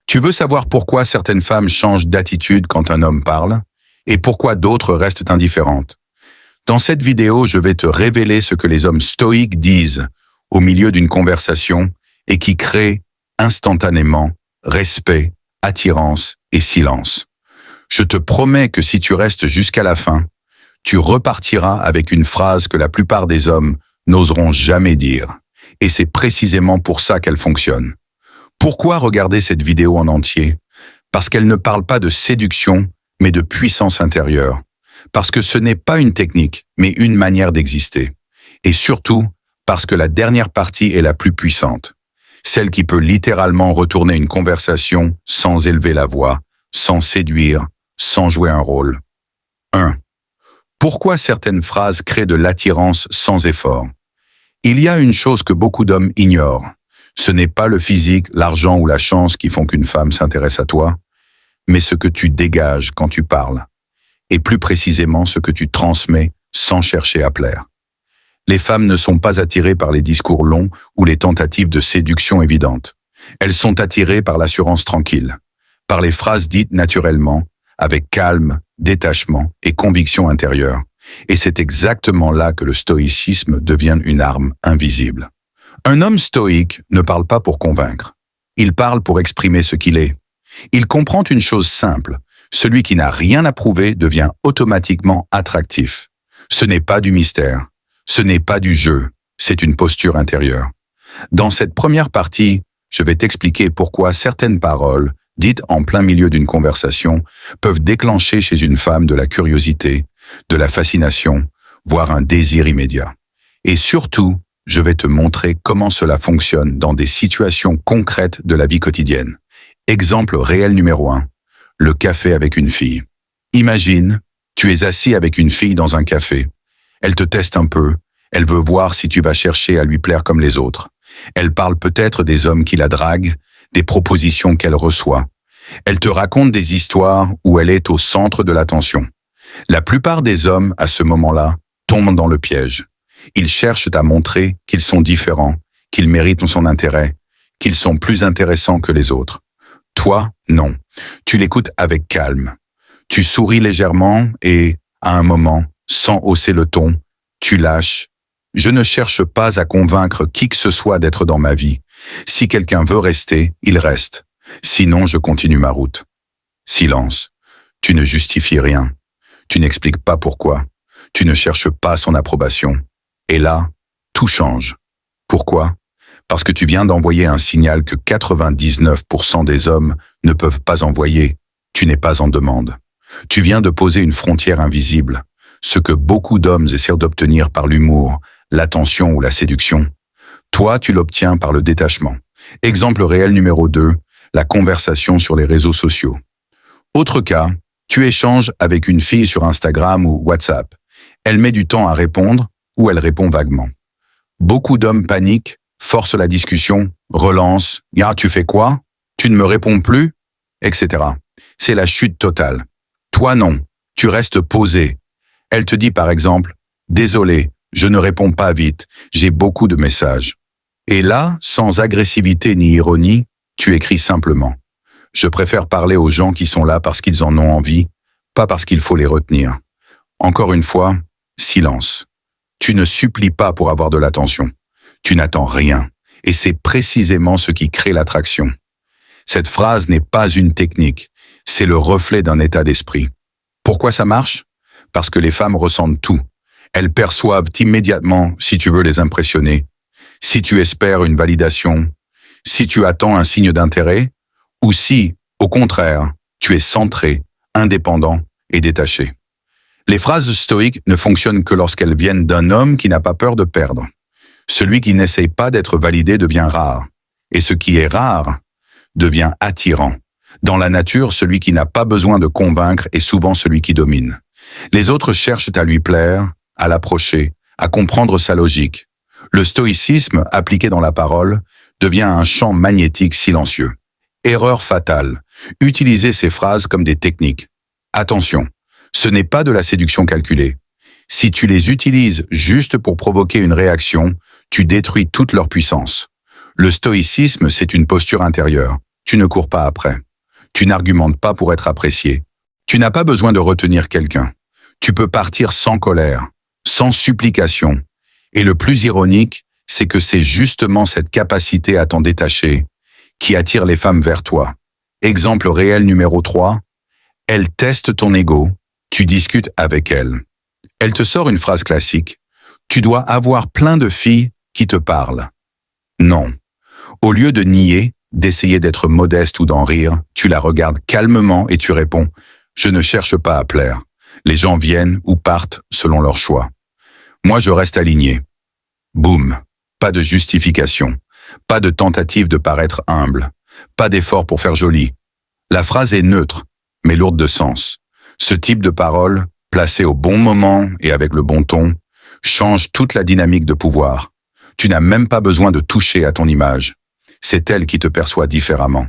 Tu veux savoir pourquoi certaines femmes changent d'attitude quand un homme parle et pourquoi d'autres restent indifférentes. Dans cette vidéo, je vais te révéler ce que les hommes stoïques disent au milieu d'une conversation et qui crée instantanément respect, attirance et silence. Je te promets que si tu restes jusqu'à la fin, tu repartiras avec une phrase que la plupart des hommes n'oseront jamais dire. Et c'est précisément pour ça qu'elle fonctionne. Pourquoi regarder cette vidéo en entier? Parce qu'elle ne parle pas de séduction, mais de puissance intérieure. Parce que ce n'est pas une technique, mais une manière d'exister. Et surtout, parce que la dernière partie est la plus puissante. Celle qui peut littéralement retourner une conversation sans élever la voix, sans séduire, sans jouer un rôle. 1. Pourquoi certaines phrases créent de l'attirance sans effort? Il y a une chose que beaucoup d'hommes ignorent. Ce n'est pas le physique, l'argent ou la chance qui font qu'une femme s'intéresse à toi, mais ce que tu dégages quand tu parles, et plus précisément ce que tu transmets sans chercher à plaire. Les femmes ne sont pas attirées par les discours longs ou les tentatives de séduction évidentes. Elles sont attirées par l'assurance tranquille, par les phrases dites naturellement, avec calme, détachement et conviction intérieure. Et c'est exactement là que le stoïcisme devient une arme invisible. Un homme stoïque ne parle pas pour convaincre. Il parle pour exprimer ce qu'il est. Il comprend une chose simple. Celui qui n'a rien à prouver devient automatiquement attractif. Ce n'est pas du mystère. Ce n'est pas du jeu. C'est une posture intérieure. Dans cette première partie, je vais t'expliquer pourquoi certaines paroles, dites en plein milieu d'une conversation, peuvent déclencher chez une femme de la curiosité, de la fascination, voire un désir immédiat. Et surtout, je vais te montrer comment cela fonctionne dans des situations concrètes de la vie quotidienne. Exemple réel numéro 1. Le café avec une fille. Imagine, tu es assis avec une fille dans un café. Elle te teste un peu. Elle veut voir si tu vas chercher à lui plaire comme les autres. Elle parle peut-être des hommes qui la draguent, des propositions qu'elle reçoit. Elle te raconte des histoires où elle est au centre de l'attention. La plupart des hommes, à ce moment-là, tombent dans le piège. Ils cherchent à montrer qu'ils sont différents, qu'ils méritent son intérêt, qu'ils sont plus intéressants que les autres. Toi, non. Tu l'écoutes avec calme. Tu souris légèrement et, à un moment, sans hausser le ton, tu lâches. Je ne cherche pas à convaincre qui que ce soit d'être dans ma vie. Si quelqu'un veut rester, il reste. Sinon, je continue ma route. Silence. Tu ne justifies rien. Tu n'expliques pas pourquoi. Tu ne cherches pas son approbation. Et là, tout change. Pourquoi? Parce que tu viens d'envoyer un signal que 99% des hommes ne peuvent pas envoyer. Tu n'es pas en demande. Tu viens de poser une frontière invisible. Ce que beaucoup d'hommes essaient d'obtenir par l'humour, l'attention ou la séduction. Toi, tu l'obtiens par le détachement. Exemple réel numéro 2, la conversation sur les réseaux sociaux. Autre cas, tu échanges avec une fille sur Instagram ou WhatsApp. Elle met du temps à répondre ou elle répond vaguement. Beaucoup d'hommes paniquent, forcent la discussion, relancent « Ah, tu fais quoi? Tu ne me réponds plus ?» etc. C'est la chute totale. Toi non, tu restes posé. Elle te dit par exemple « Désolé, je ne réponds pas vite, j'ai beaucoup de messages. » Et là, sans agressivité ni ironie, tu écris simplement « Je préfère parler aux gens qui sont là parce qu'ils en ont envie, pas parce qu'il faut les retenir. » Encore une fois, silence. Tu ne supplies pas pour avoir de l'attention. Tu n'attends rien. Et c'est précisément ce qui crée l'attraction. Cette phrase n'est pas une technique. C'est le reflet d'un état d'esprit. Pourquoi ça marche? Parce que les femmes ressentent tout. Elles perçoivent immédiatement si tu veux les impressionner, si tu espères une validation, si tu attends un signe d'intérêt, ou si, au contraire, tu es centré, indépendant et détaché. Les phrases stoïques ne fonctionnent que lorsqu'elles viennent d'un homme qui n'a pas peur de perdre. Celui qui n'essaye pas d'être validé devient rare. Et ce qui est rare devient attirant. Dans la nature, celui qui n'a pas besoin de convaincre est souvent celui qui domine. Les autres cherchent à lui plaire, à l'approcher, à comprendre sa logique. Le stoïcisme, appliqué dans la parole, devient un champ magnétique silencieux. Erreur fatale. Utiliser ces phrases comme des techniques. Attention, ce n'est pas de la séduction calculée. Si tu les utilises juste pour provoquer une réaction, tu détruis toute leur puissance. Le stoïcisme, c'est une posture intérieure. Tu ne cours pas après. Tu n'argumentes pas pour être apprécié. Tu n'as pas besoin de retenir quelqu'un. Tu peux partir sans colère, sans supplication. Et le plus ironique, c'est que c'est justement cette capacité à t'en détacher qui attire les femmes vers toi. Exemple réel numéro 3. Elle teste ton ego. Tu discutes avec elle. Elle te sort une phrase classique. Tu dois avoir plein de filles qui te parlent. Non. Au lieu de nier, d'essayer d'être modeste ou d'en rire, tu la regardes calmement et tu réponds « Je ne cherche pas à plaire. Les gens viennent ou partent selon leur choix. Moi, je reste aligné. » Boum. Pas de justification. Pas de tentative de paraître humble. Pas d'effort pour faire joli. La phrase est neutre, mais lourde de sens. Ce type de parole, placée au bon moment et avec le bon ton, change toute la dynamique de pouvoir. Tu n'as même pas besoin de toucher à ton image. C'est elle qui te perçoit différemment.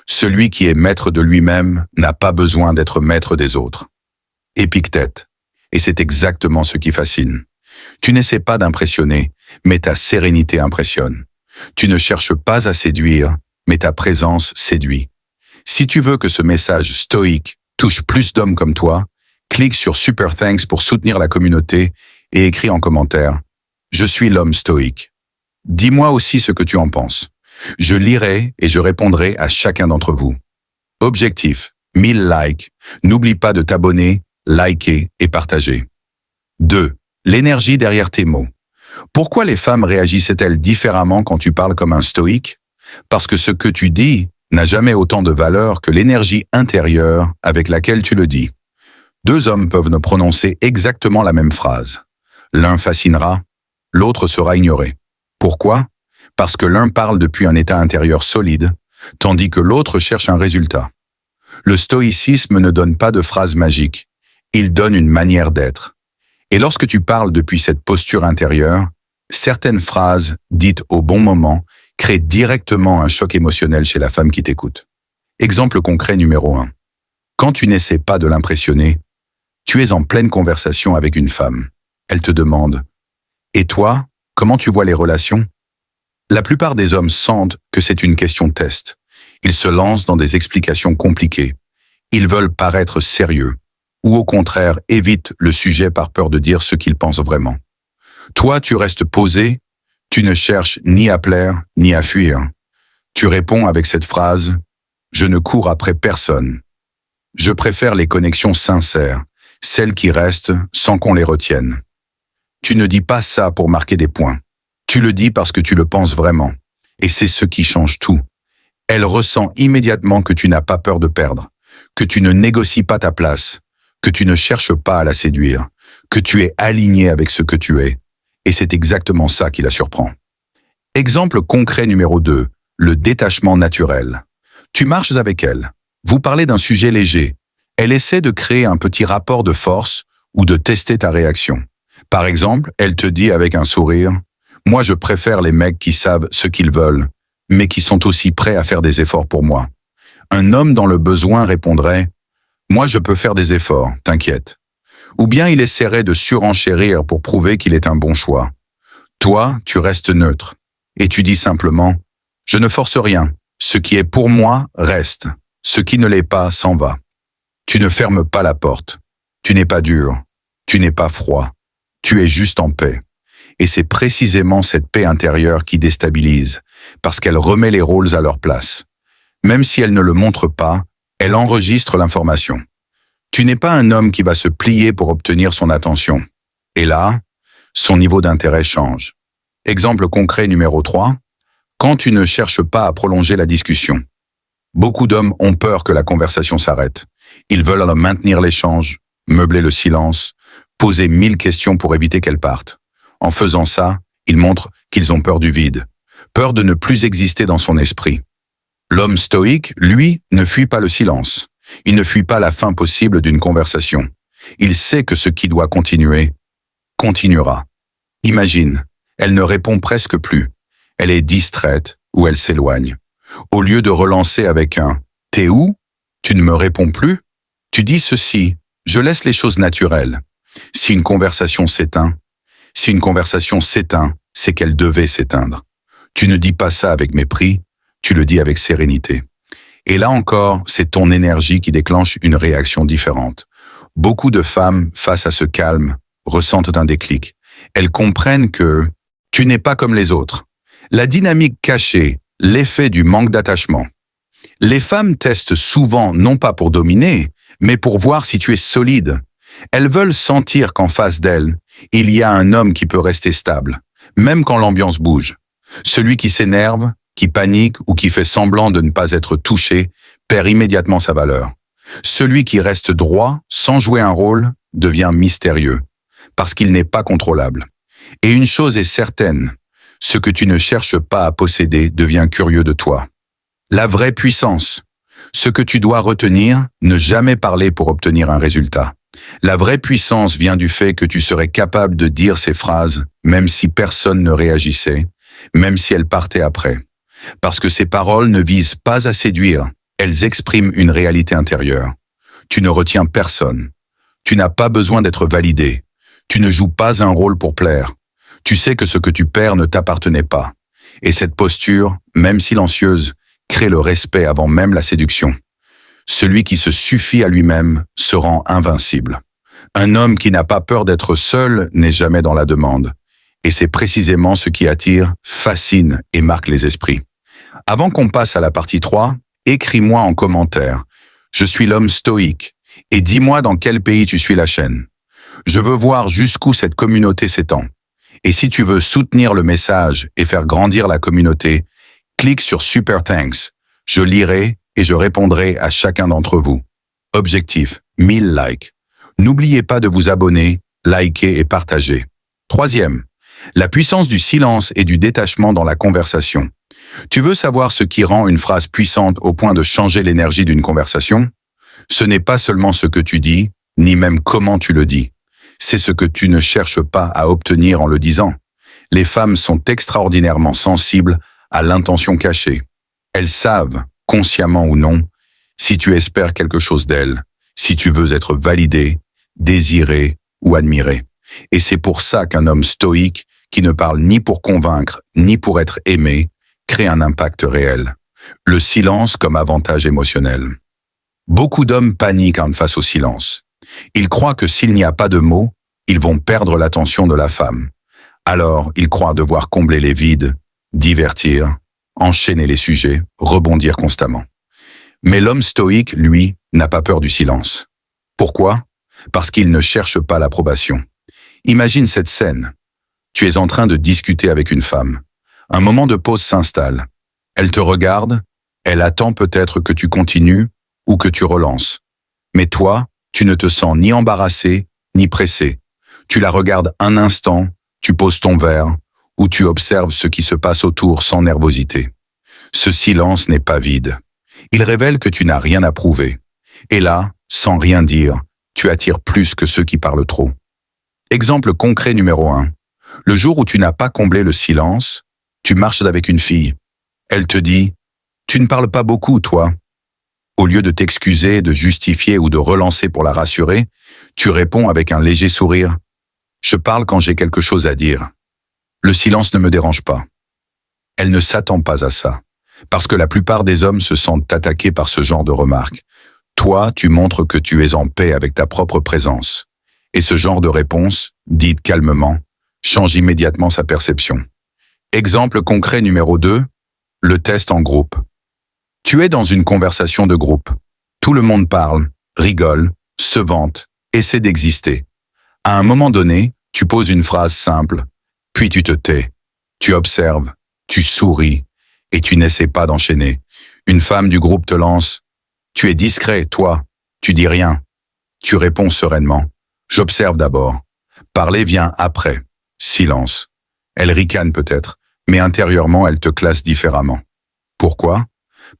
Celui qui est maître de lui-même n'a pas besoin d'être maître des autres. Épictète. Et c'est exactement ce qui fascine. Tu n'essaies pas d'impressionner, mais ta sérénité impressionne. Tu ne cherches pas à séduire, mais ta présence séduit. Si tu veux que ce message stoïque touche plus d'hommes comme toi, clique sur Super Thanks pour soutenir la communauté et écris en commentaire « Je suis l'homme stoïque ». Dis-moi aussi ce que tu en penses. Je lirai et je répondrai à chacun d'entre vous. Objectif, 1000 likes. N'oublie pas de t'abonner, liker et partager. 2. L'énergie derrière tes mots. Pourquoi les femmes réagissent-elles différemment quand tu parles comme un stoïque? Parce que ce que tu dis n'a jamais autant de valeur que l'énergie intérieure avec laquelle tu le dis. 2 hommes peuvent ne prononcer exactement la même phrase. L'un fascinera, l'autre sera ignoré. Pourquoi? Parce que l'un parle depuis un état intérieur solide, tandis que l'autre cherche un résultat. Le stoïcisme ne donne pas de phrase magique, il donne une manière d'être. Et lorsque tu parles depuis cette posture intérieure, certaines phrases dites au bon moment créent directement un choc émotionnel chez la femme qui t'écoute. Exemple concret numéro 1. Quand tu n'essaies pas de l'impressionner, tu es en pleine conversation avec une femme. Elle te demande « Et toi, comment tu vois les relations ?» La plupart des hommes sentent que c'est une question test. Ils se lancent dans des explications compliquées. Ils veulent paraître sérieux. Ou au contraire, évitent le sujet par peur de dire ce qu'ils pensent vraiment. Toi, tu restes posé, tu ne cherches ni à plaire, ni à fuir. Tu réponds avec cette phrase « Je ne cours après personne. Je préfère les connexions sincères, celles qui restent sans qu'on les retienne. » Tu ne dis pas ça pour marquer des points. Tu le dis parce que tu le penses vraiment. Et c'est ce qui change tout. Elle ressent immédiatement que tu n'as pas peur de perdre, que tu ne négocies pas ta place, que tu ne cherches pas à la séduire, que tu es aligné avec ce que tu es. Et c'est exactement ça qui la surprend. Exemple concret numéro 2, le détachement naturel. Tu marches avec elle. Vous parlez d'un sujet léger. Elle essaie de créer un petit rapport de force ou de tester ta réaction. Par exemple, elle te dit avec un sourire « Moi, je préfère les mecs qui savent ce qu'ils veulent, mais qui sont aussi prêts à faire des efforts pour moi. » Un homme dans le besoin répondrait « Moi, je peux faire des efforts, t'inquiète. » Ou bien il essaierait de surenchérir pour prouver qu'il est un bon choix. Toi, tu restes neutre et tu dis simplement « Je ne force rien. Ce qui est pour moi reste. Ce qui ne l'est pas s'en va. » Tu ne fermes pas la porte. Tu n'es pas dur. Tu n'es pas froid. Tu es juste en paix. Et c'est précisément cette paix intérieure qui déstabilise, parce qu'elle remet les rôles à leur place. Même si elle ne le montre pas, elle enregistre l'information. Tu n'es pas un homme qui va se plier pour obtenir son attention. Et là, son niveau d'intérêt change. Exemple concret numéro 3. Quand tu ne cherches pas à prolonger la discussion. Beaucoup d'hommes ont peur que la conversation s'arrête. Ils veulent alors maintenir l'échange, meubler le silence, poser 1000 questions pour éviter qu'elle parte. En faisant ça, ils montrent qu'ils ont peur du vide, peur de ne plus exister dans son esprit. L'homme stoïque, lui, ne fuit pas le silence. Il ne fuit pas la fin possible d'une conversation. Il sait que ce qui doit continuer, continuera. Imagine, elle ne répond presque plus. Elle est distraite ou elle s'éloigne. Au lieu de relancer avec un « T'es où? Tu ne me réponds plus ?» Tu dis ceci, je laisse les choses naturelles. Si une conversation s'éteint, c'est qu'elle devait s'éteindre. Tu ne dis pas ça avec mépris, tu le dis avec sérénité. Et là encore, c'est ton énergie qui déclenche une réaction différente. Beaucoup de femmes, face à ce calme, ressentent un déclic. Elles comprennent que tu n'es pas comme les autres. La dynamique cachée, l'effet du manque d'attachement. Les femmes testent souvent non pas pour dominer, mais pour voir si tu es solide. Elles veulent sentir qu'en face d'elles, il y a un homme qui peut rester stable, même quand l'ambiance bouge. Celui qui s'énerve, qui panique ou qui fait semblant de ne pas être touché, perd immédiatement sa valeur. Celui qui reste droit, sans jouer un rôle, devient mystérieux, parce qu'il n'est pas contrôlable. Et une chose est certaine, ce que tu ne cherches pas à posséder devient curieux de toi. La vraie puissance. Ce que tu dois retenir, ne jamais parler pour obtenir un résultat. La vraie puissance vient du fait que tu serais capable de dire ces phrases, même si personne ne réagissait, même si elles partaient après. Parce que ces paroles ne visent pas à séduire, elles expriment une réalité intérieure. Tu ne retiens personne. Tu n'as pas besoin d'être validé. Tu ne joues pas un rôle pour plaire. Tu sais que ce que tu perds ne t'appartenait pas. Et cette posture, même silencieuse, crée le respect avant même la séduction. Celui qui se suffit à lui-même se rend invincible. Un homme qui n'a pas peur d'être seul n'est jamais dans la demande. Et c'est précisément ce qui attire, fascine et marque les esprits. Avant qu'on passe à la partie 3, écris-moi en commentaire. Je suis l'homme stoïque. Et dis-moi dans quel pays tu suis la chaîne. Je veux voir jusqu'où cette communauté s'étend. Et si tu veux soutenir le message et faire grandir la communauté, clique sur Super Thanks. Je lirai et je répondrai à chacun d'entre vous. Objectif, 1000 likes. N'oubliez pas de vous abonner, liker et partager. Troisième, la puissance du silence et du détachement dans la conversation. Tu veux savoir ce qui rend une phrase puissante au point de changer l'énergie d'une conversation? Ce n'est pas seulement ce que tu dis, ni même comment tu le dis. C'est ce que tu ne cherches pas à obtenir en le disant. Les femmes sont extraordinairement sensibles à l'intention cachée. Elles savent, consciemment ou non, si tu espères quelque chose d'elles, si tu veux être validé, désiré ou admiré. Et c'est pour ça qu'un homme stoïque, qui ne parle ni pour convaincre, ni pour être aimé, crée un impact réel. Le silence comme avantage émotionnel. Beaucoup d'hommes paniquent face au silence. Ils croient que s'il n'y a pas de mots, ils vont perdre l'attention de la femme. Alors, ils croient devoir combler les vides, divertir, enchaîner les sujets, rebondir constamment. Mais l'homme stoïque, lui, n'a pas peur du silence. Pourquoi? Parce qu'il ne cherche pas l'approbation. Imagine cette scène. Tu es en train de discuter avec une femme. Un moment de pause s'installe. Elle te regarde, elle attend peut-être que tu continues ou que tu relances. Mais toi, tu ne te sens ni embarrassé, ni pressé. Tu la regardes un instant, tu poses ton verre, ou tu observes ce qui se passe autour sans nervosité. Ce silence n'est pas vide. Il révèle que tu n'as rien à prouver. Et là, sans rien dire, tu attires plus que ceux qui parlent trop. Exemple concret numéro 1. Le jour où tu n'as pas comblé le silence, tu marches avec une fille. Elle te dit « Tu ne parles pas beaucoup, toi ». Au lieu de t'excuser, de justifier ou de relancer pour la rassurer, tu réponds avec un léger sourire « Je parle quand j'ai quelque chose à dire. Le silence ne me dérange pas. » Elle ne s'attend pas à ça, parce que la plupart des hommes se sentent attaqués par ce genre de remarques. Toi, tu montres que tu es en paix avec ta propre présence. Et ce genre de réponse, dite calmement, change immédiatement sa perception. Exemple concret numéro 2, le test en groupe. Tu es dans une conversation de groupe. Tout le monde parle, rigole, se vante, essaie d'exister. À un moment donné, tu poses une phrase simple, puis tu te tais. Tu observes, tu souris, et tu n'essaies pas d'enchaîner. Une femme du groupe te lance « Tu es discret, toi. Tu dis rien. » Tu réponds sereinement « J'observe d'abord. » Parler vient après. Silence. Elle ricane peut-être, mais intérieurement, elle te classe différemment. Pourquoi?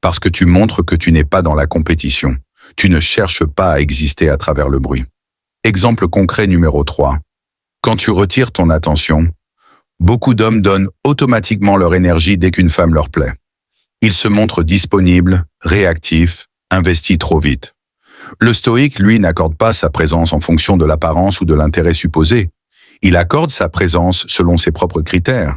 Parce que tu montres que tu n'es pas dans la compétition. Tu ne cherches pas à exister à travers le bruit. Exemple concret numéro 3. Quand tu retires ton attention, beaucoup d'hommes donnent automatiquement leur énergie dès qu'une femme leur plaît. Ils se montrent disponibles, réactifs, investis trop vite. Le stoïque, lui, n'accorde pas sa présence en fonction de l'apparence ou de l'intérêt supposé. Il accorde sa présence selon ses propres critères.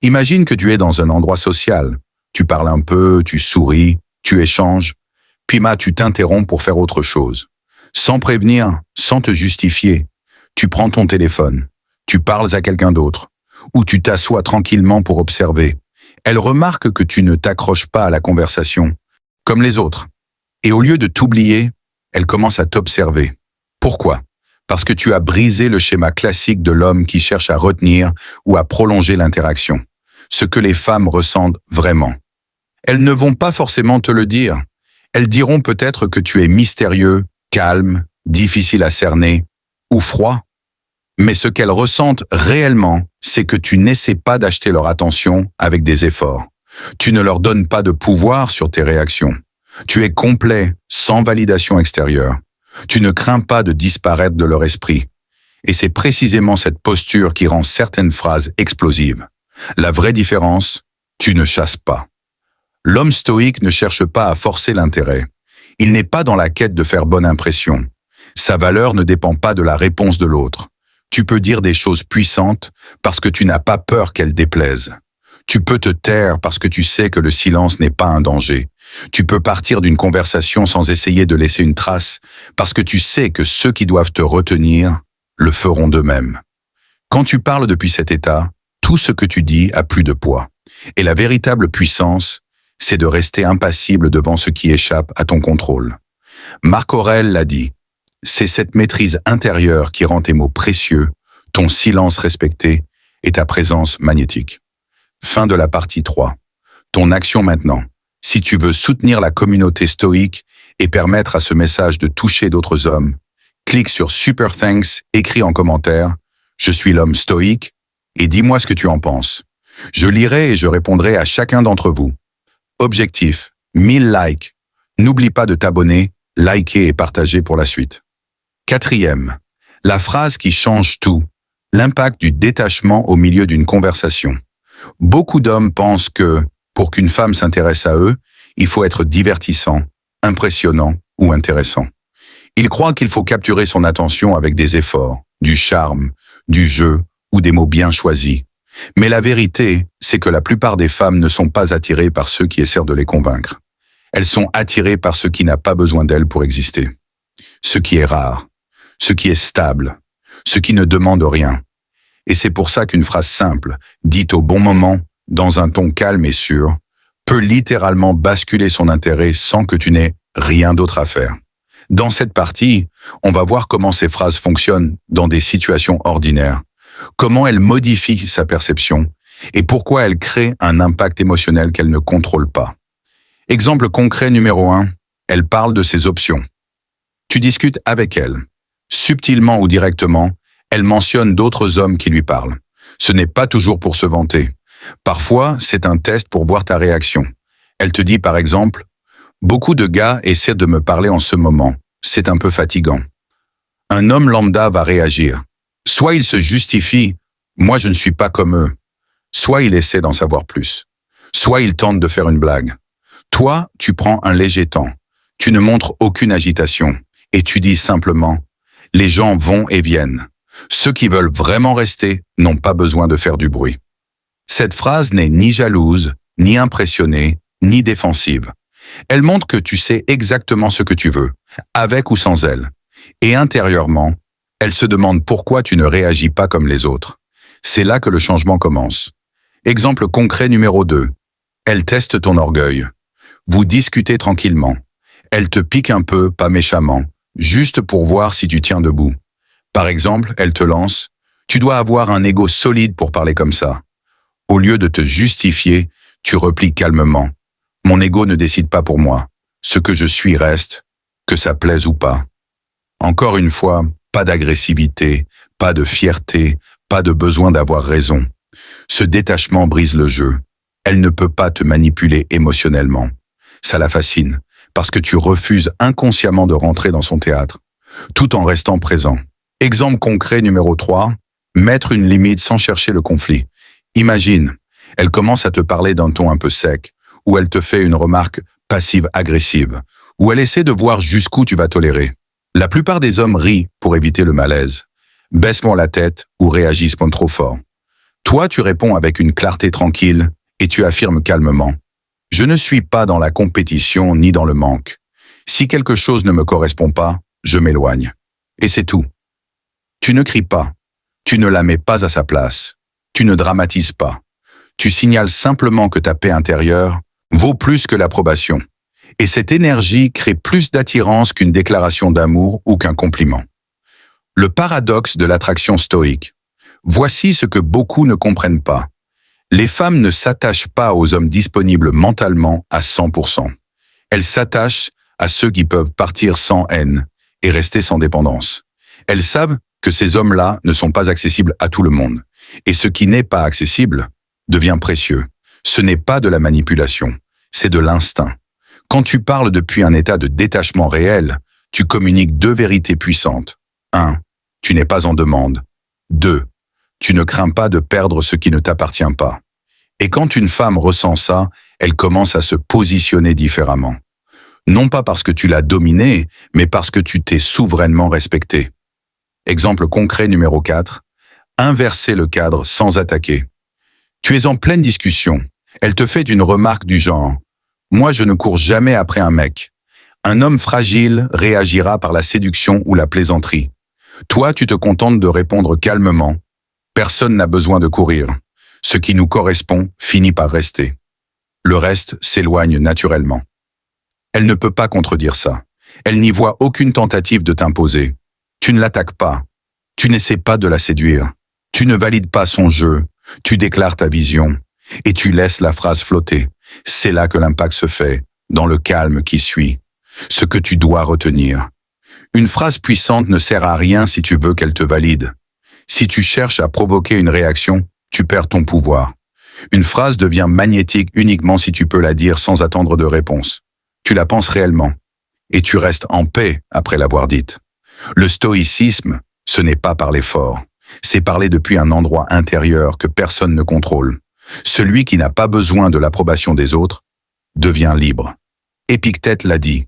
Imagine que tu es dans un endroit social. Tu parles un peu, tu souris, tu échanges, Tu t'interromps pour faire autre chose. Sans prévenir, sans te justifier, tu prends ton téléphone, tu parles à quelqu'un d'autre, ou tu t'assois tranquillement pour observer. Elle remarque que tu ne t'accroches pas à la conversation, comme les autres. Et au lieu de t'oublier, elle commence à t'observer. Pourquoi? Parce que tu as brisé le schéma classique de l'homme qui cherche à retenir ou à prolonger l'interaction. Ce que les femmes ressentent vraiment. Elles ne vont pas forcément te le dire. Elles diront peut-être que tu es mystérieux, calme, difficile à cerner ou froid. Mais ce qu'elles ressentent réellement, c'est que tu n'essaies pas d'acheter leur attention avec des efforts. Tu ne leur donnes pas de pouvoir sur tes réactions. Tu es complet, sans validation extérieure. Tu ne crains pas de disparaître de leur esprit. Et c'est précisément cette posture qui rend certaines phrases explosives. La vraie différence, tu ne chasses pas. L'homme stoïque ne cherche pas à forcer l'intérêt. Il n'est pas dans la quête de faire bonne impression. Sa valeur ne dépend pas de la réponse de l'autre. Tu peux dire des choses puissantes parce que tu n'as pas peur qu'elles déplaisent. Tu peux te taire parce que tu sais que le silence n'est pas un danger. Tu peux partir d'une conversation sans essayer de laisser une trace parce que tu sais que ceux qui doivent te retenir le feront d'eux-mêmes. Quand tu parles depuis cet état, tout ce que tu dis a plus de poids. Et la véritable puissance, c'est de rester impassible devant ce qui échappe à ton contrôle. Marc Aurèle l'a dit, c'est cette maîtrise intérieure qui rend tes mots précieux, ton silence respecté et ta présence magnétique. Fin de la partie 3. Ton action maintenant. Si tu veux soutenir la communauté stoïque et permettre à ce message de toucher d'autres hommes, clique sur Super Thanks, écris en commentaire « Je suis l'homme stoïque » et dis-moi ce que tu en penses. Je lirai et je répondrai à chacun d'entre vous. Objectif, 1000 likes. N'oublie pas de t'abonner, liker et partager pour la suite. 4e, la phrase qui change tout, l'impact du détachement au milieu d'une conversation. Beaucoup d'hommes pensent que, pour qu'une femme s'intéresse à eux, il faut être divertissant, impressionnant ou intéressant. Ils croient qu'il faut capturer son attention avec des efforts, du charme, du jeu ou des mots bien choisis. Mais la vérité, c'est que la plupart des femmes ne sont pas attirées par ceux qui essaient de les convaincre. Elles sont attirées par ce qui n'a pas besoin d'elles pour exister. Ce qui est rare, ce qui est stable, ce qui ne demande rien. Et c'est pour ça qu'une phrase simple, dite au bon moment, dans un ton calme et sûr, peut littéralement basculer son intérêt sans que tu n'aies rien d'autre à faire. Dans cette partie, on va voir comment ces phrases fonctionnent dans des situations ordinaires, comment elles modifient sa perception et pourquoi elles créent un impact émotionnel qu'elle ne contrôle pas. Exemple concret numéro 1, elle parle de ses options. Tu discutes avec elle. Subtilement ou directement, elle mentionne d'autres hommes qui lui parlent. Ce n'est pas toujours pour se vanter. Parfois, c'est un test pour voir ta réaction. Elle te dit par exemple « Beaucoup de gars essaient de me parler en ce moment. C'est un peu fatigant. » Un homme lambda va réagir. Soit il se justifie « Moi je ne suis pas comme eux », soit il essaie d'en savoir plus. Soit il tente de faire une blague. Toi, tu prends un léger temps. Tu ne montres aucune agitation. Et tu dis simplement « Les gens vont et viennent. Ceux qui veulent vraiment rester n'ont pas besoin de faire du bruit. » Cette phrase n'est ni jalouse, ni impressionnée, ni défensive. Elle montre que tu sais exactement ce que tu veux, avec ou sans elle. Et intérieurement, elle se demande pourquoi tu ne réagis pas comme les autres. C'est là que le changement commence. Exemple concret numéro 2. Elle teste ton orgueil. Vous discutez tranquillement. Elle te pique un peu, pas méchamment, juste pour voir si tu tiens debout. Par exemple, elle te lance « Tu dois avoir un ego solide pour parler comme ça. » Au lieu de te justifier, tu replies calmement. « Mon ego ne décide pas pour moi. Ce que je suis reste, que ça plaise ou pas. » Encore une fois, pas d'agressivité, pas de fierté, pas de besoin d'avoir raison. Ce détachement brise le jeu. Elle ne peut pas te manipuler émotionnellement. Ça la fascine, parce que tu refuses inconsciemment de rentrer dans son théâtre, tout en restant présent. Exemple concret numéro 3, mettre une limite sans chercher le conflit. Imagine, elle commence à te parler d'un ton un peu sec, ou elle te fait une remarque passive-agressive, ou elle essaie de voir jusqu'où tu vas tolérer. La plupart des hommes rient pour éviter le malaise, baissent la tête ou réagissent pas trop fort. Toi, tu réponds avec une clarté tranquille et tu affirmes calmement « Je ne suis pas dans la compétition ni dans le manque. Si quelque chose ne me correspond pas, je m'éloigne. Et c'est tout. Tu ne cries pas. Tu ne la mets pas à sa place. Tu ne dramatises pas. Tu signales simplement que ta paix intérieure vaut plus que l'approbation. Et cette énergie crée plus d'attirance qu'une déclaration d'amour ou qu'un compliment. Le paradoxe de l'attraction stoïque. Voici ce que beaucoup ne comprennent pas. Les femmes ne s'attachent pas aux hommes disponibles mentalement à 100%. Elles s'attachent à ceux qui peuvent partir sans haine et rester sans dépendance. Elles savent que ces hommes-là ne sont pas accessibles à tout le monde. Et ce qui n'est pas accessible devient précieux. Ce n'est pas de la manipulation, c'est de l'instinct. Quand tu parles depuis un état de détachement réel, tu communiques deux vérités puissantes. 1. Tu n'es pas en demande. 2. Tu ne crains pas de perdre ce qui ne t'appartient pas. Et quand une femme ressent ça, elle commence à se positionner différemment. Non pas parce que tu l'as dominée, mais parce que tu t'es souverainement respecté. Exemple concret numéro 4. Inverser le cadre sans attaquer. Tu es en pleine discussion. Elle te fait une remarque du genre « Moi, je ne cours jamais après un mec ». Un homme fragile réagira par la séduction ou la plaisanterie. Toi, tu te contentes de répondre calmement. Personne n'a besoin de courir. Ce qui nous correspond finit par rester. Le reste s'éloigne naturellement. Elle ne peut pas contredire ça. Elle n'y voit aucune tentative de t'imposer. Tu ne l'attaques pas. Tu n'essaies pas de la séduire. Tu ne valides pas son jeu. Tu déclares ta vision. Et tu laisses la phrase flotter. C'est là que l'impact se fait, dans le calme qui suit. Ce que tu dois retenir. Une phrase puissante ne sert à rien si tu veux qu'elle te valide. Si tu cherches à provoquer une réaction, tu perds ton pouvoir. Une phrase devient magnétique uniquement si tu peux la dire sans attendre de réponse. Tu la penses réellement. Et tu restes en paix après l'avoir dite. Le stoïcisme, ce n'est pas parler fort. C'est parler depuis un endroit intérieur que personne ne contrôle. Celui qui n'a pas besoin de l'approbation des autres devient libre. Épictète l'a dit.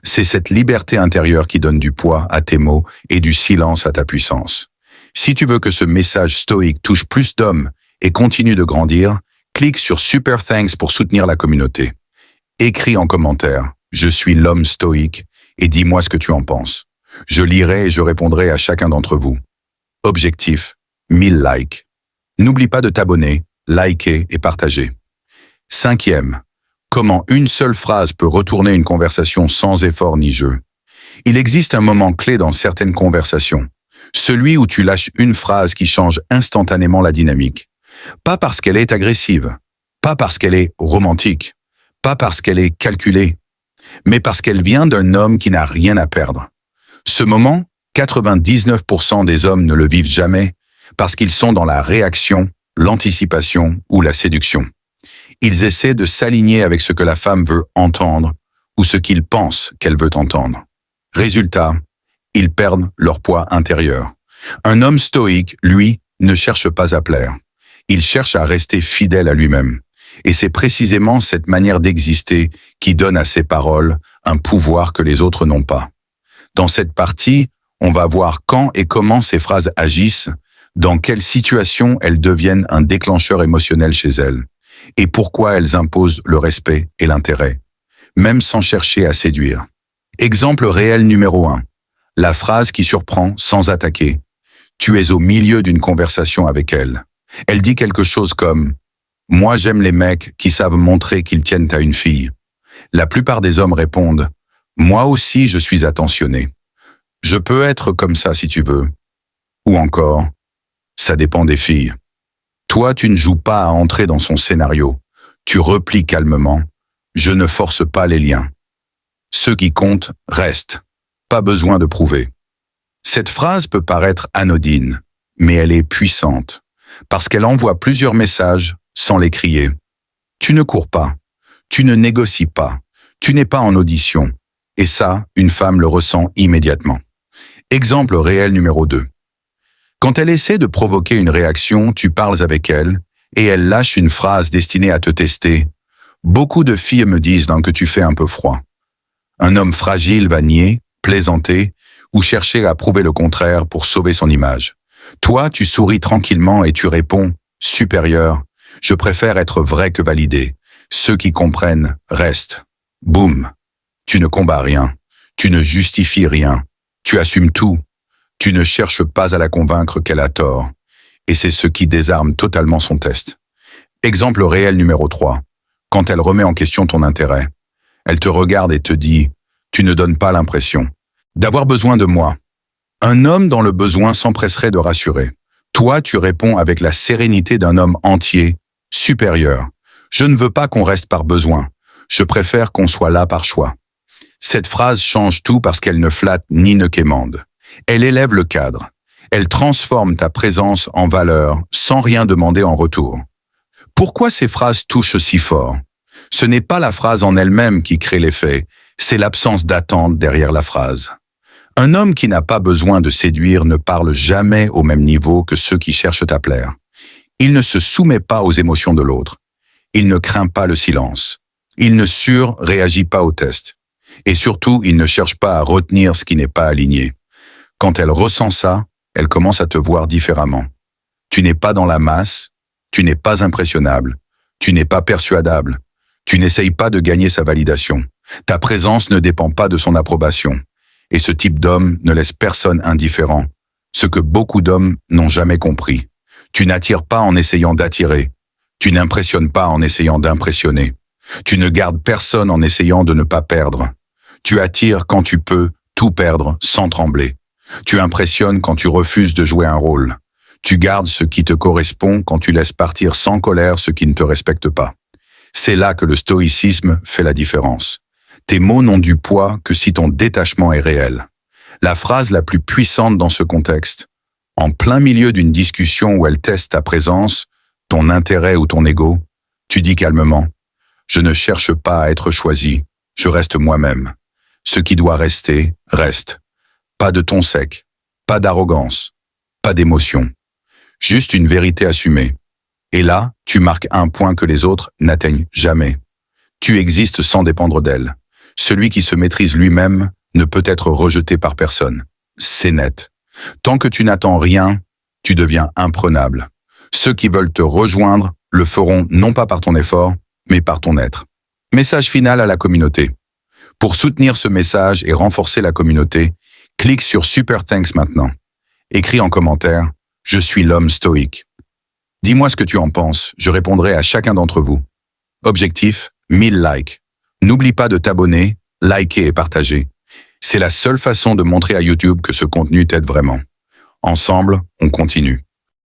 C'est cette liberté intérieure qui donne du poids à tes mots et du silence à ta puissance. Si tu veux que ce message stoïque touche plus d'hommes et continue de grandir, clique sur Super Thanks pour soutenir la communauté. Écris en commentaire « Je suis l'homme stoïque » et dis-moi ce que tu en penses. Je lirai et je répondrai à chacun d'entre vous. Objectif, 1000 likes. N'oublie pas de t'abonner, liker et partager. 5e. Comment une seule phrase peut retourner une conversation sans effort ni jeu. Il existe un moment clé dans certaines conversations. Celui où tu lâches une phrase qui change instantanément la dynamique. Pas parce qu'elle est agressive, pas parce qu'elle est romantique, pas parce qu'elle est calculée, mais parce qu'elle vient d'un homme qui n'a rien à perdre. Ce moment, 99% des hommes ne le vivent jamais parce qu'ils sont dans la réaction, l'anticipation ou la séduction. Ils essaient de s'aligner avec ce que la femme veut entendre ou ce qu'ils pensent qu'elle veut entendre. Résultat, ils perdent leur poids intérieur. Un homme stoïque, lui, ne cherche pas à plaire. Il cherche à rester fidèle à lui-même. Et c'est précisément cette manière d'exister qui donne à ses paroles un pouvoir que les autres n'ont pas. Dans cette partie, on va voir quand et comment ces phrases agissent, dans quelles situations elles deviennent un déclencheur émotionnel chez elles, et pourquoi elles imposent le respect et l'intérêt, même sans chercher à séduire. Exemple réel numéro 1. La phrase qui surprend sans attaquer. Tu es au milieu d'une conversation avec elle. Elle dit quelque chose comme « Moi j'aime les mecs qui savent montrer qu'ils tiennent à une fille ». La plupart des hommes répondent « Moi aussi je suis attentionné. Je peux être comme ça si tu veux. » Ou encore « Ça dépend des filles. » Toi tu ne joues pas à entrer dans son scénario. Tu replies calmement « Je ne force pas les liens. » Ce qui compte reste. Pas besoin de prouver. Cette phrase peut paraître anodine, mais elle est puissante, parce qu'elle envoie plusieurs messages sans les crier. Tu ne cours pas, tu ne négocies pas, tu n'es pas en audition, et ça, une femme le ressent immédiatement. Exemple réel numéro 2. Quand elle essaie de provoquer une réaction, tu parles avec elle, et elle lâche une phrase destinée à te tester. Beaucoup de filles me disent que tu fais un peu froid. Un homme fragile va nier, plaisanter ou chercher à prouver le contraire pour sauver son image. Toi, tu souris tranquillement et tu réponds « Supérieur, je préfère être vrai que validé. Ceux qui comprennent restent. » Boum. Tu ne combats rien. Tu ne justifies rien. Tu assumes tout. Tu ne cherches pas à la convaincre qu'elle a tort. Et c'est ce qui désarme totalement son test. Exemple réel numéro 3. Quand elle remet en question ton intérêt, elle te regarde et te dit « Tu ne donnes pas l'impression d'avoir besoin de moi ». Un homme dans le besoin s'empresserait de rassurer. Toi, tu réponds avec la sérénité d'un homme entier, supérieur. « Je ne veux pas qu'on reste par besoin. Je préfère qu'on soit là par choix ». Cette phrase change tout parce qu'elle ne flatte ni ne quémande. Elle élève le cadre. Elle transforme ta présence en valeur sans rien demander en retour. Pourquoi ces phrases touchent si fort? Ce n'est pas la phrase en elle-même qui crée l'effet, c'est l'absence d'attente derrière la phrase. Un homme qui n'a pas besoin de séduire ne parle jamais au même niveau que ceux qui cherchent à plaire. Il ne se soumet pas aux émotions de l'autre. Il ne craint pas le silence. Il ne surréagit pas au test. Et surtout, il ne cherche pas à retenir ce qui n'est pas aligné. Quand elle ressent ça, elle commence à te voir différemment. Tu n'es pas dans la masse, tu n'es pas impressionnable, tu n'es pas persuadable, tu n'essayes pas de gagner sa validation. Ta présence ne dépend pas de son approbation. Et ce type d'homme ne laisse personne indifférent, ce que beaucoup d'hommes n'ont jamais compris. Tu n'attires pas en essayant d'attirer, tu n'impressionnes pas en essayant d'impressionner, tu ne gardes personne en essayant de ne pas perdre. Tu attires quand tu peux tout perdre sans trembler. Tu impressionnes quand tu refuses de jouer un rôle. Tu gardes ce qui te correspond quand tu laisses partir sans colère ce qui ne te respecte pas. C'est là que le stoïcisme fait la différence. Tes mots n'ont du poids que si ton détachement est réel. La phrase la plus puissante dans ce contexte, en plein milieu d'une discussion où elle teste ta présence, ton intérêt ou ton ego, tu dis calmement « Je ne cherche pas à être choisi, je reste moi-même. Ce qui doit rester, reste. Pas de ton sec, pas d'arrogance, pas d'émotion. Juste une vérité assumée. Et là, tu marques un point que les autres n'atteignent jamais. Tu existes sans dépendre d'elle. Celui qui se maîtrise lui-même ne peut être rejeté par personne. C'est net. Tant que tu n'attends rien, tu deviens imprenable. Ceux qui veulent te rejoindre le feront non pas par ton effort, mais par ton être. Message final à la communauté. Pour soutenir ce message et renforcer la communauté, clique sur Super Thanks maintenant. Écris en commentaire « Je suis l'homme stoïque ». Dis-moi ce que tu en penses, je répondrai à chacun d'entre vous. Objectif, 1000 likes. N'oublie pas de t'abonner, liker et partager. C'est la seule façon de montrer à YouTube que ce contenu t'aide vraiment. Ensemble, on continue.